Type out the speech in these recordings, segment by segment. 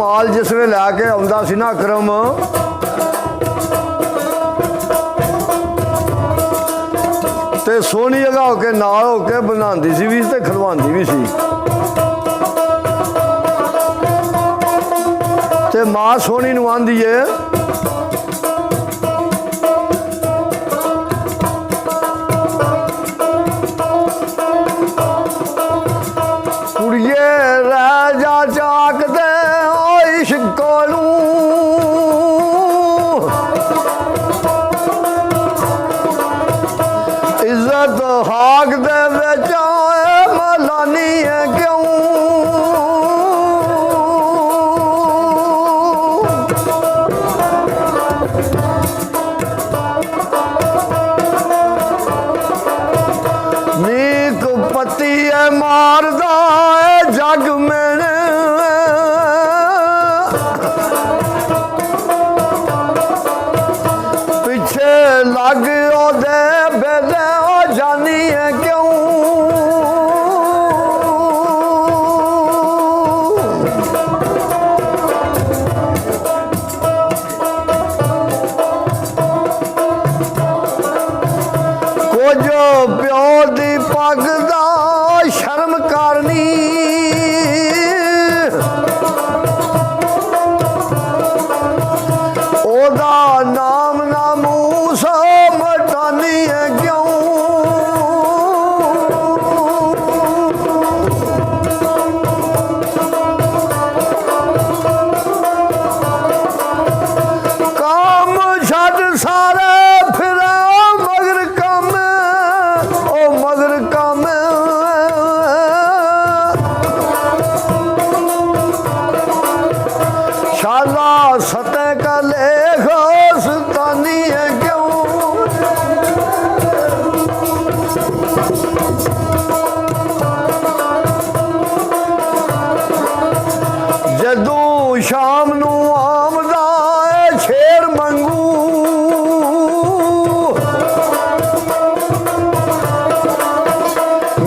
माल जिस वे लैके आउंदा सी ना अकरम, ते सोहनी जगह होके नाल होके बनांदी सी भी ते खलवांदी भी सी। ते मां सोहनी नूं आंदी है कुड़िए राजा चाक दे इश्क कोलू इज्जत हाक दे विच मलानी है क्यों। नीक पति है मारदा है जग में, पिछे लग ओदे बेले ओ जानी है क्यों। कुछ प्यो दी पग दा शर्म करनी, ओदा नाम ना मूंह सो मटानी है क्यों। काम छड़ सारे फिरे मगर कम, ओ मगर कम शाला सतह का लेख सुल्तानी है क्यों। जदू शाम नू आमदा है शेर मंगू,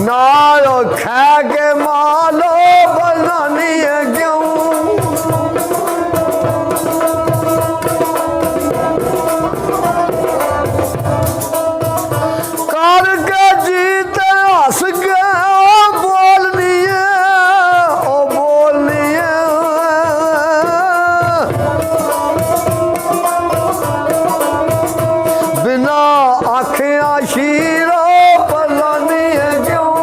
नाल खै के मालो बनानी है क्यों। करके जीते हस के बोलनी है, ओ बोलनी है। बिना आखिया शीरो पलानी है क्यों।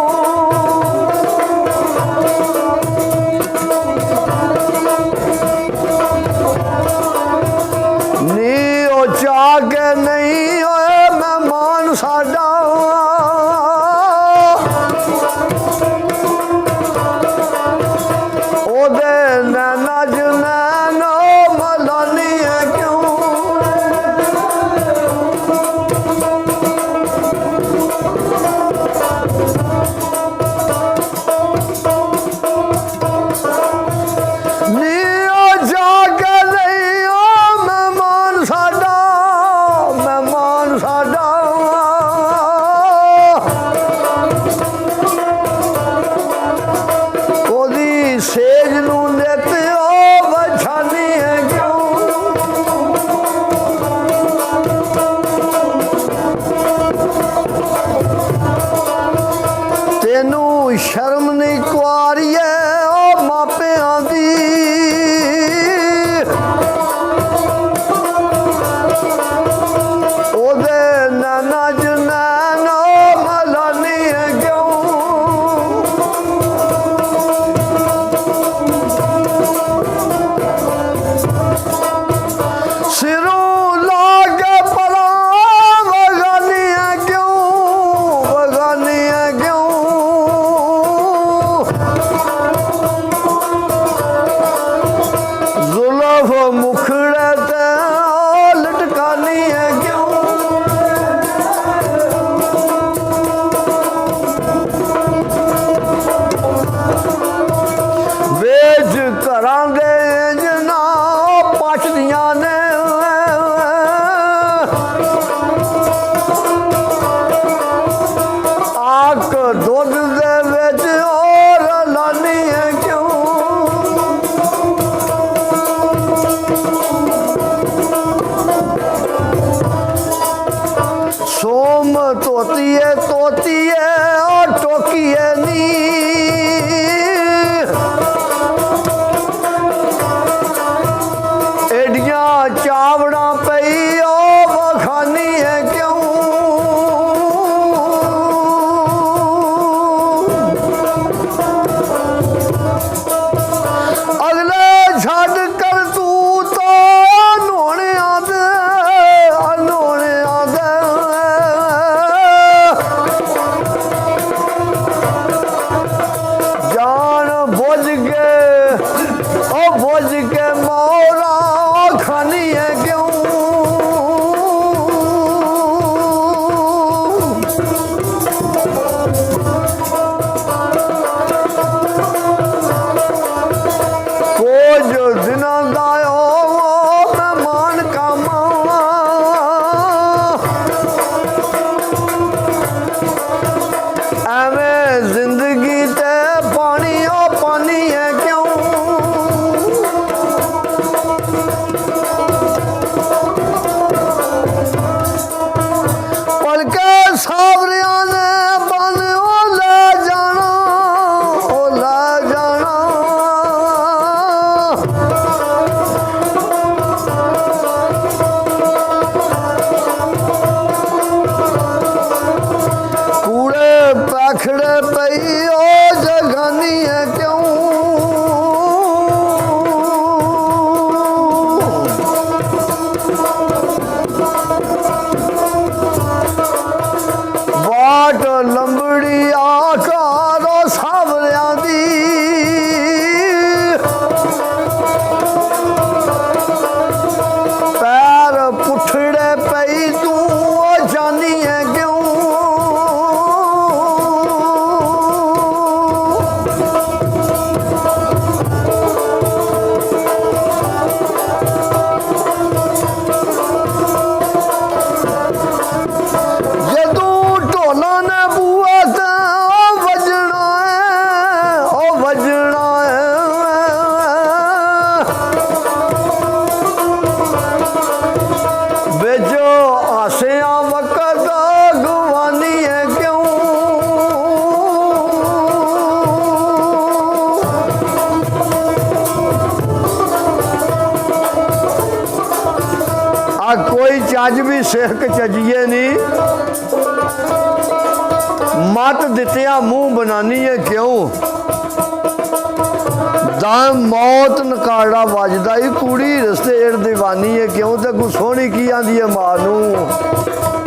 नी ओ चाह के नहीं होए मेहमान साडा, ओदे नैना च नैनो मलानी है क्यों। नी ओ जाके नहीं ओ मेहमान साडा, मेहमान साडा हुकुम तोतिए तोतिए और टोकिए नी एडिया चावड़ा पई ओ बखानी है क्यों अगले छड़ कर तू तो नोने आदे जान बुझ के मौला खानी है क्यों कुछ दिनों दायो मेहमान का मामा एवें जिंदगी ते पानी ओ पानी है क्यों पलके सावरिया ने बन ओ ले जाना कूड़े पैखड़े पई ओ जगानी है क्यों बाट लंबड़ी आकारो सावरिया दी पैर पुठड़े पई तू ओ जानी है क्यों जदू ढोला ने बुआ से वजना है बेजो आसिया वक़्त गुवानी है क्यों आ कोई चज भी सिख चजिए नहीं मत दित्या मुंह बनानी है क्यों दाम मौत नकाड़ा वजदा ही कुड़ी रस्ते एड़ दीवानी है क्यों ते को सोहनी की आंदी है मां नू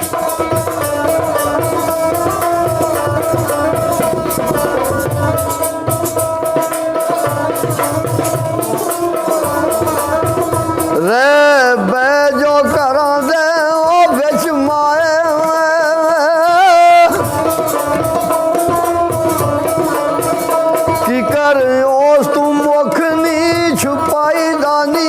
रे बे जो करा दे ओ बिच माए की कर ओस तू मुख नी छुपाई दानी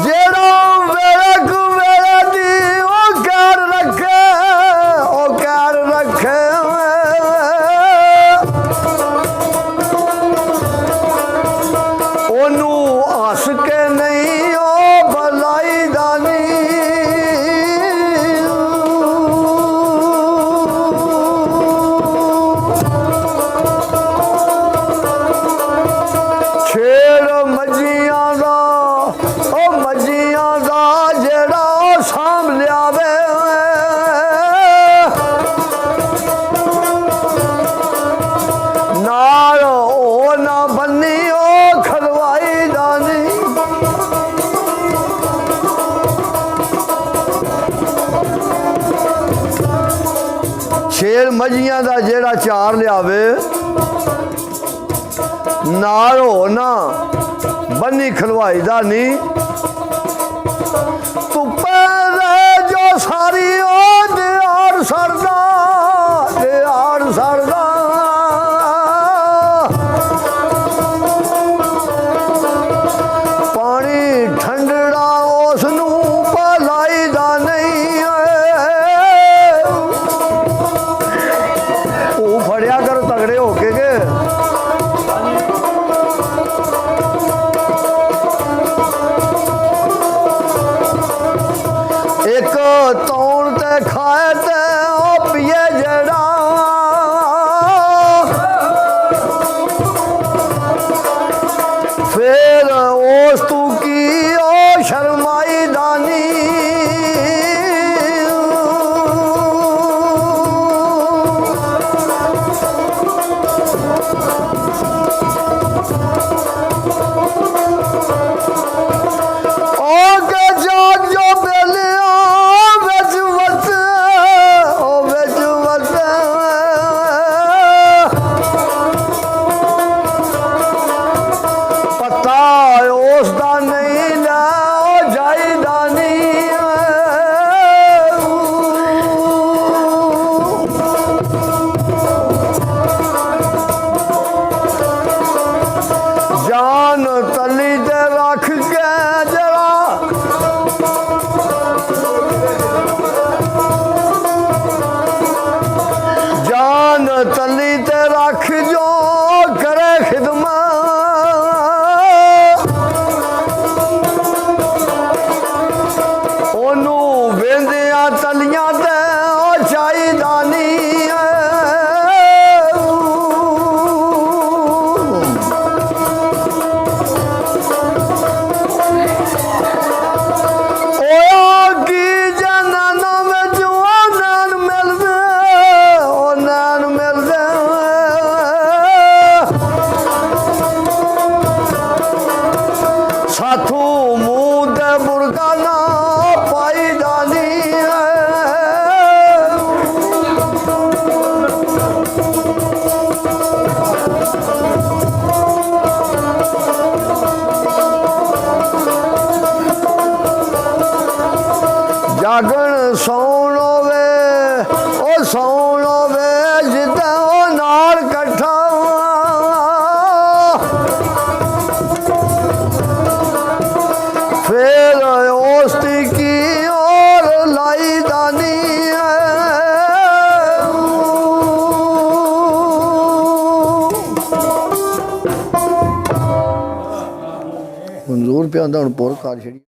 जेड़ा वेले को वेले दी ओ कर रखे ओनू हस के नहीं ओ भलाई दानी छेड़ मजियां दा जेड़ा साम लियावे नाल ओ ना बन्नी ओ खलवाई दानी शेर मजियां दा जेड़ा चार लियावे नाल हो ना बन्नी खलवाई दा नहीं धुप्पे जो सारी ओ दिहाड़ सड़दा पानी ठंडड़ा उसनू भलाई दा नहीं फड़िया करो तगड़े होके के फिर ओस तू की ओ शर्माई दानी जान तली ते रख के जरा जान तली ते रख जो करे खिदमत ओनू वेंदियां तलियां ते ओ चाहिदा नहीं साथू मुंह ते बुरका ना पाई दानी जागण सौनो वे ओ सौनो वे जिते ओ नाल कट्ठा फिर ओस्ती की और लाई दानी मंजूर पे आंदा हुण पुर कर छड़ी।